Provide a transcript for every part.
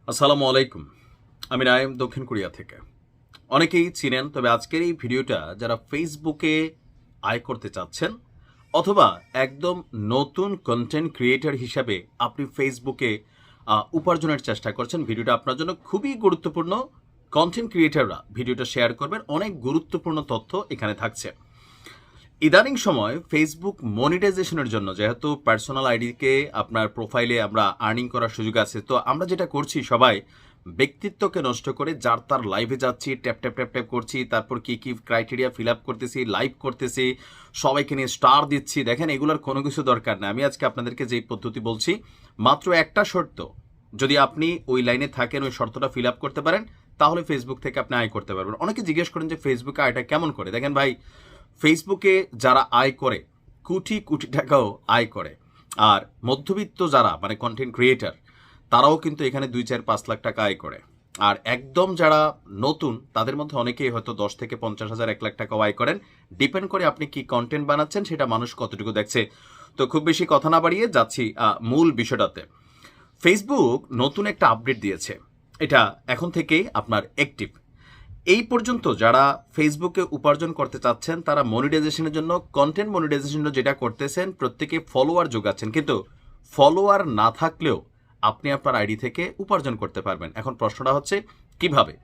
আসসালামু আলাইকুম। আমি নাইম দক্ষিণ কোরিয়া থেকে। অনেকেই চিনেন, তবে আজকের এই ভিডিওটা যারা ফেসবুকে আয় করতে চাচ্ছেন অথবা একদম নতুন কন্টেন্ট ক্রিয়েটর হিসাবে আপনি ফেসবুকে উপার্জনের চেষ্টা করছেন, ভিডিওটা আপনার জন্য খুবই গুরুত্বপূর্ণ। কন্টেন্ট ক্রিয়েটররা ভিডিওটা শেয়ার করবেন, অনেক গুরুত্বপূর্ণ তথ্য এখানে থাকছে। ইদানিং সময় ফেসবুক মনিটাইজেশনের জন্য, যেহেতু পার্সোনাল আইডিকে আপনার প্রোফাইলে আমরা আর্নিং করার সুযোগ আছে, তো আমরা যেটা করছি সবাই ব্যক্তিত্বকে নষ্ট করে যার তার লাইভে যাচ্ছি, ট্যাপ ট্যাপ ট্যাপ ট্যাপ করছি, তারপর কি কি ক্রাইটেরিয়া ফিল আপ করতেছি, লাইভ করতেছি, সবাইকে নিয়ে স্টার দিচ্ছি। দেখেন, এগুলোর কোনো কিছু দরকার নেই। আমি আজকে আপনাদেরকে যেই পদ্ধতি বলছি, মাত্র একটা শর্ত, যদি আপনি ওই লাইনে থাকেন, ওই শর্তটা ফিল আপ করতে পারেন, তাহলে ফেসবুক থেকে আপনি আয় করতে পারবেন। অনেকে জিজ্ঞেস করেন যে ফেসবুকে আয়টা কেমন করে। দেখেন ভাই, ফেসবুকে যারা আয় করে কোটি কোটি টাকাও আয় করে, আর মধ্যবিত্ত যারা মানে কন্টেন্ট ক্রিয়েটার, তারাও কিন্তু এখানে 2, 4, 5 লাখ টাকা আয় করে। আর একদম যারা নতুন, তাদের মধ্যে অনেকেই হয়তো 10 থেকে 50,000, 1 লাখ টাকাও আয় করেন। ডিপেন্ড করে আপনি কি কন্টেন্ট বানাচ্ছেন, সেটা মানুষ কতটুকু দেখছে। তো খুব বেশি কথা না বাড়িয়ে যাচ্ছি মূল বিষয়টাতে। ফেসবুক নতুন একটা আপডেট দিয়েছে, এটা এখন থেকেই আপনার অ্যাক্টিভ। এই পর্যন্ত যারা ফেসবুকে উপার্জন করতে চাচ্ছেন, তারা মনিটাইজেশনের জন্য, কন্টেন্ট মনিটাইজেশনের জন্য যেটা করতেছেন, প্রত্যেকে ফলোয়ার যোগাচ্ছেন, কিন্তু ফলোয়ার না থাকলেও আপনি আপনার আইডি থেকে উপার্জন করতে পারবেন। এখন প্রশ্নটা হচ্ছে কিভাবে।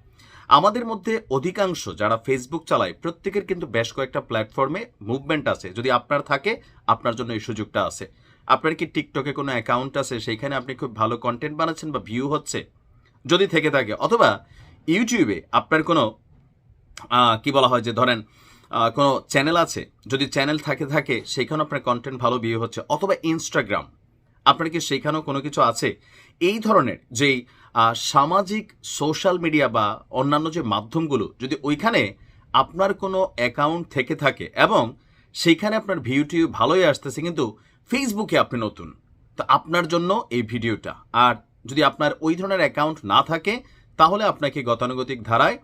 আমাদের মধ্যে অধিকাংশ যারা ফেসবুক চালায়, প্রত্যেকের কিন্তু বেশ কয়েকটা প্ল্যাটফর্মে মুভমেন্ট আছে। যদি আপনার থাকে, আপনার জন্য এই সুযোগটা আছে। আপনার কি টিকটকে কোনো অ্যাকাউন্ট আছে, সেইখানে আপনি খুব ভালো কন্টেন্ট বানাচ্ছেন বা ভিউ হচ্ছে, যদি থেকে থাকে, অথবা ইউটিউবে আপনার কোনো কি বলা হয় যে ধরেন কোনো চ্যানেল আছে, যদি চ্যানেল থাকে সেইখানে আপনার কন্টেন্ট ভালো ভিউ হচ্ছে, অথবা ইনস্টাগ্রাম, আপনার কি সেইখানেও কোনো কিছু আছে, এই ধরনের যেই সামাজিক সোশ্যাল মিডিয়া বা অন্যান্য যে মাধ্যমগুলো, যদি ওইখানে আপনার কোনো অ্যাকাউন্ট থেকে থাকে এবং সেইখানে আপনার ভিউ টিউ ভালোই আসতেছে, কিন্তু ফেসবুকে আপনি নতুন, তো আপনার জন্য এই ভিডিওটা। আর যদি আপনার ওই ধরনের অ্যাকাউন্ট না থাকে, তাহলে আপনাকে গতানুগতিক ধারায়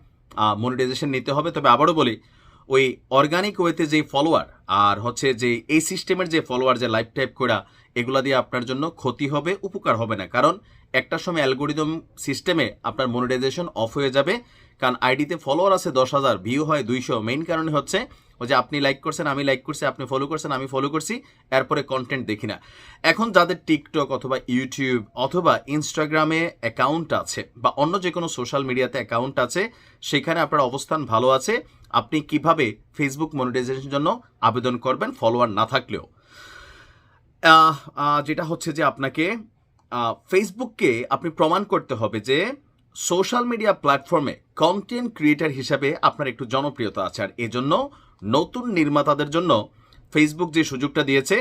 মনিটাইজেশন নিতে হবে। তবে আবারও বলি, ওই অর্গানিক ওয়েতে যে ফলোয়ার আর হচ্ছে যে এই সিস্টেমের যে ফলোয়ার, যে লাইভ টাইপ করা, এগুলা দিয়ে আপনার জন্য ক্ষতি হবে, উপকার হবে না। কারণ একটা সময় অ্যালগোরিদম সিস্টেমে আপনার মনিটাইজেশন অফ হয়ে যাবে। কারণ আইডিতে ফলোয়ার আছে 10,000, ভিউ হয় 200। মেইন কারণে হচ্ছে ওই যে আপনি লাইক করছেন, আমি লাইক করছি, আপনি ফলো করছেন, আমি ফলো করছি, এরপরে কন্টেন্ট দেখি না। এখন যাদের টিকটক অথবা ইউটিউব অথবা ইনস্টাগ্রামে অ্যাকাউন্ট আছে বা অন্য যে কোনো সোশ্যাল মিডিয়াতে অ্যাকাউন্ট আছে, সেখানে আপনার অবস্থান ভালো আছে, আপনি কিভাবে ফেসবুক মনিটাইজেশনের জন্য আবেদন করবেন ফলোয়ার না থাকলেও। যেটা হচ্ছে যে আপনাকে ফেসবুককে আপনি প্রমাণ করতে হবে যে সোশ্যাল মিডিয়া প্ল্যাটফর্মে কন্টেন্ট ক্রিয়েটার হিসাবে আপনার একটু জনপ্রিয়তা আছে। আর এজন্য নতুন নির্মাতাদের জন্য ফেসবুক যে সুযোগটা দিয়েছে,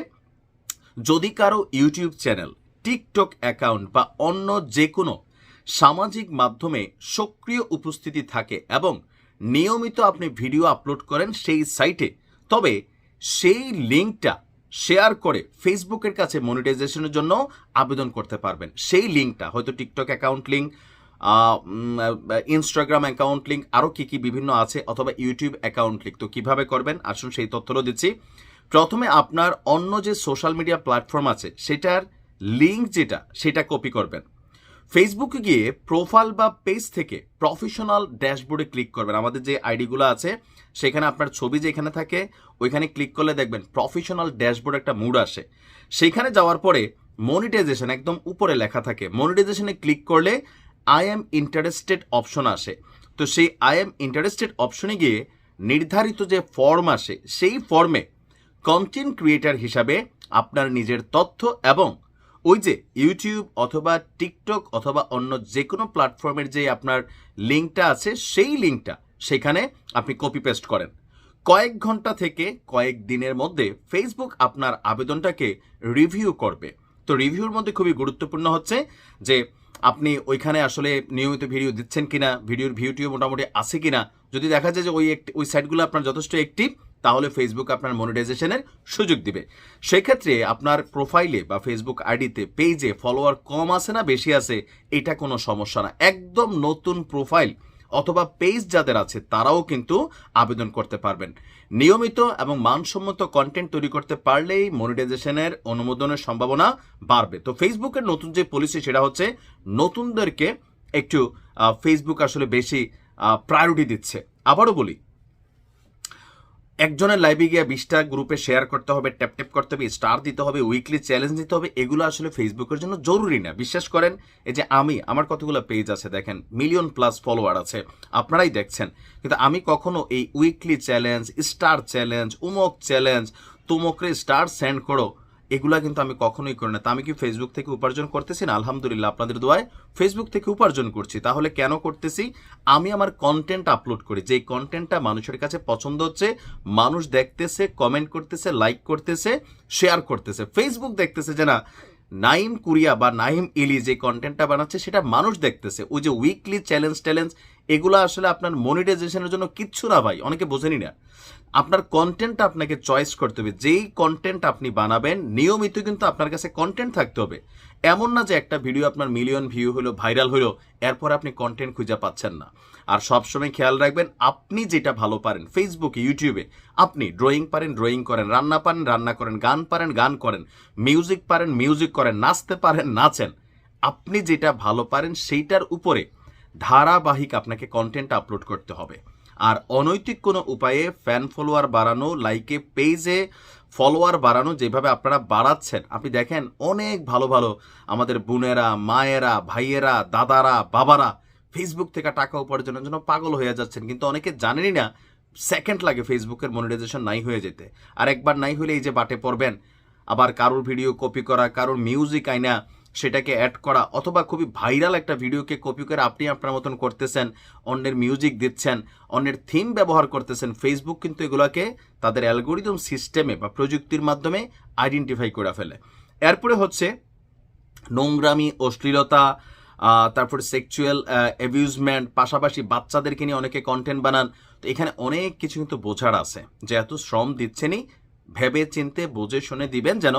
যদি কারো ইউটিউব চ্যানেল, টিকটক অ্যাকাউন্ট বা অন্য যে কোনো সামাজিক মাধ্যমে সক্রিয় উপস্থিতি থাকে এবং নিয়মিত আপনি ভিডিও আপলোড করেন সেই সাইটে, তবে সেই লিঙ্কটা শেয়ার করে ফেসবুকের কাছে মনিটাইজেশনের জন্য আবেদন করতে পারবেন। সেই লিঙ্কটা হয়তো TikTok account link, Instagram account link, আরও কী কী বিভিন্ন আছে, অথবা ইউটিউব অ্যাকাউন্ট লিঙ্ক। তো কীভাবে করবেন আসুন সেই তথ্যও দিচ্ছি। প্রথমে আপনার অন্য যে সোশ্যাল মিডিয়া প্ল্যাটফর্ম আছে, সেটার লিঙ্ক যেটা, সেটা কপি করবেন। ফেসবুকে গিয়ে প্রোফাইল বা পেজ থেকে প্রফেশনাল ড্যাশবোর্ডে ক্লিক করবেন। আমাদের যে আইডিগুলো আছে, সেখানে আপনার ছবি যেখানে থাকে, ওইখানে ক্লিক করলে দেখবেন প্রফেশনাল ড্যাশবোর্ড একটা মুড আসে। সেইখানে যাওয়ার পরে মনিটাইজেশন একদম উপরে লেখা থাকে। মনিটাইজেশনে ক্লিক করলে আই এম ইন্টারেস্টেড অপশন আসে। তো সেই আই এম ইন্টারেস্টেড অপশনে গিয়ে নির্ধারিত যে ফর্ম আসে, সেই ফর্মে কন্টেন্ট ক্রিয়েটার হিসাবে আপনার নিজের তথ্য এবং ওই যে ইউটিউব অথবা টিকটক অথবা অন্য যে কোনো প্ল্যাটফর্মের যে আপনার লিঙ্কটা আছে, সেই লিঙ্কটা সেখানে আপনি কপি পেস্ট করেন। কয়েক ঘন্টা থেকে কয়েক দিনের মধ্যে ফেসবুক আপনার আবেদনটাকে রিভিউ করবে। তো রিভিউর মধ্যে খুবই গুরুত্বপূর্ণ হচ্ছে যে আপনি ওইখানে আসলে নিয়মিত ভিডিও দিচ্ছেন কিনা, ভিডিওর ভিউটিও মোটামুটি আছে কিনা। যদি দেখা যায় যে ওই সাইটগুলো আপনার যথেষ্ট অ্যাক্টিভ, তাহলে ফেসবুক আপনার মনিটাইজেশনের সুযোগ দিবে। সেক্ষেত্রে আপনার প্রোফাইলে বা ফেসবুক আইডিতে, পেজে ফলোয়ার কম আছে না বেশি আছে, এটা কোনো সমস্যা না। একদম নতুন প্রোফাইল অথবা পেজ যাদের আছে, তারাও কিন্তু আবেদন করতে পারবেন। নিয়মিত এবং মানসম্মত কন্টেন্ট তৈরি করতে পারলেই মনিটাইজেশনের অনুমোদনের সম্ভাবনা বাড়বে। তো ফেসবুকের নতুন যে পলিসি, সেটা হচ্ছে নতুনদেরকে একটু ফেসবুক আসলে বেশি প্রায়োরিটি দিচ্ছে। আবারও বলি, একজনের লাইভে গিয়ে 20টা গ্রুপে শেয়ার করতে হবে, ট্যাপ ট্যাপ করতে হবে, স্টার দিতে হবে, উইকলি চ্যালেঞ্জ দিতে হবে, এগুলো আসলে ফেসবুকের জন্য জরুরি না। বিশ্বাস করেন, এই যে আমার কতগুলো পেজ আছে দেখেন, মিলিয়ন প্লাস ফলোয়ার আছে, আপনারাই দেখছেন, কিন্তু আমি কখনো এই উইকলি চ্যালেঞ্জ, স্টার চ্যালেঞ্জ, উমক চ্যালেঞ্জ, তুমকরে স্টার সেন্ড করো, এগুলা কিন্তু আমি কখনোই করি না। তা আমি কি ফেসবুক থেকে উপার্জন করতেছি না? আলহামদুলিল্লাহ, আপনাদের দোয়ায় ফেসবুক থেকে উপার্জন করছি। তাহলে কেন করতেছি? আমি আমার কন্টেন্ট আপলোড করি, যেই কন্টেন্টটা মানুষের কাছে পছন্দ হচ্ছে, মানুষ দেখতেছে, কমেন্ট করতেছে, লাইক করতেছে, শেয়ার করতেছে। ফেসবুক দেখতেছে যে না, নাইম কুরিয়া বা নাইম ইলি যে কন্টেন্টটা বানাচ্ছে সেটা মানুষ দেখতেছে। ওই যে উইকলি চ্যালেঞ্জ এগুলো আসলে আপনার মনিটাইজেশনের জন্য কিচ্ছু না ভাই, অনেকে বোঝেনি না। আপনার কন্টেন্টটা আপনাকে চয়েস করতে হবে, যেই কন্টেন্ট আপনি বানাবেন নিয়মিত কিন্তু আপনার কাছে কন্টেন্ট থাকতে হবে। এমন না যে একটা ভিডিও আপনার মিলিয়ন ভিউ হলো, ভাইরাল হলো, এরপর আপনি কন্টেন্ট খুঁজে পাচ্ছেন না। আর সবসময় খেয়াল রাখবেন, আপনি যেটা ভালো পারেন, ফেসবুকে, ইউটিউবে আপনি ড্রয়িং পারেন, ড্রয়িং করেন, রান্না পারেন, রান্না করেন, গান পারেন, গান করেন, মিউজিক পারেন, মিউজিক করেন, নাচতে পারেন, নাচেন। আপনি যেটা ভালো পারেন সেইটার উপরে ধারাবাহিক আপনাকে কন্টেন্ট আপলোড করতে হবে। আর অনৈতিক কোনো উপায়ে ফ্যান ফলোয়ার বাড়ানো, লাইকে পেজে ফলোয়ার বাড়ানো যেভাবে আপনারা বাড়াচ্ছেন, আপনি দেখেন অনেক ভালো ভালো আমাদের বোনেরা, মায়েরা, ভাইয়েরা, দাদারা, বাবারা ফেসবুক থেকে টাকা উপার্জনের জন্য পাগল হয়ে যাচ্ছেন, কিন্তু অনেকে জানেনই না সেকেন্ড লাগে ফেসবুকের মনিটাইজেশন নাই হয়ে যেতে। আর একবার নাই হলে এই যে বাটে পড়বেন, আবার কারোর ভিডিও কপি করা, কারোর মিউজিক আইনা সেটাকে অ্যাড করা, অথবা খুবই ভাইরাল একটা ভিডিওকে কপি করে আপনি আপনার মতন করতেছেন, অন্যের মিউজিক দিচ্ছেন, অন্যের থিম ব্যবহার করতেছেন। ফেসবুক কিন্তু এগুলোকে তাদের অ্যালগোরিদম সিস্টেমে বা প্রযুক্তির মাধ্যমে আইডেন্টিফাই করে ফেলে। এরপরে হচ্ছে নোংরামি, অশ্লীলতা, তারপরে সেক্সুয়াল অ্যাবিউজমেন্ট, পাশাপাশি বাচ্চাদেরকে নিয়ে অনেকে কন্টেন্ট বানান। তো এখানে অনেক কিছু কিন্তু বোঝার আছে, যে এত শ্রম দিচ্ছেনই, ভেবে চিনতে বুঝে শুনে দিবেন, যেন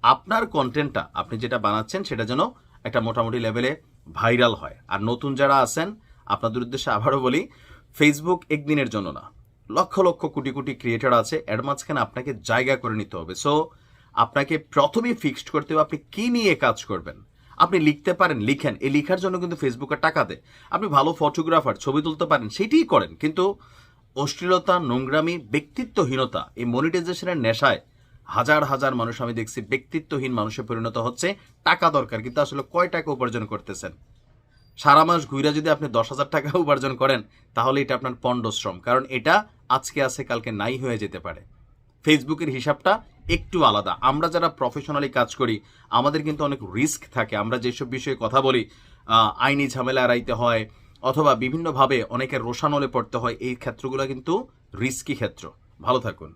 আপনার কন্টেন্টটা আপনি যেটা বানাচ্ছেন সেটা যেন একটা মোটামুটি লেভেলে ভাইরাল হয়। আর নতুন যারা আছেন, আপনাদের উদ্দেশ্যে আবারও বলি, ফেসবুক একদিনের জন্য না, লক্ষ লক্ষ কোটি কোটি ক্রিয়েটার আছে, এর মাঝখানে আপনাকে জায়গা করে নিতে হবে। সো আপনাকে প্রথমেই ফিক্সড করতে হবে আপনি কি নিয়ে কাজ করবেন। আপনি লিখতে পারেন, লিখেন, এই লেখার জন্য কিন্তু ফেসবুকে টাকা দেয়। আপনি ভালো ফটোগ্রাফার, ছবি তুলতে পারেন, সেটাই করেন, কিন্তু অশ্লীলতা, নোংরামি, ব্যক্তিত্বহীনতা, এই মনিটাইজেশনের নেশায় হাজার হাজার মানুষ আমি দেখছি ব্যক্তিত্বহীন মানুষে পরিণত হচ্ছে। টাকা দরকার, কিন্তু আসলে কয় টাকা উপার্জন করতেছেন? সারা মাস ঘুরে যদি আপনি 10,000 টাকা উপার্জন করেন, তাহলে এটা আপনার পণ্ডশ্রম, কারণ এটা আজকে আছে কালকে নাই হয়ে যেতে পারে। ফেসবুকের হিসাবটা একটু আলাদা। আমরা যারা প্রফেশনালি কাজ করি, আমাদের কিন্তু অনেক রিস্ক থাকে। আমরা যেসব বিষয়ে কথা বলি, আইনি ঝামেলা এড়াইতে হয়, অথবা বিভিন্নভাবে অনেকের রোষানলে পড়তে হয়, এই ক্ষেত্রগুলো কিন্তু রিস্কি ক্ষেত্র। ভালো থাকুন।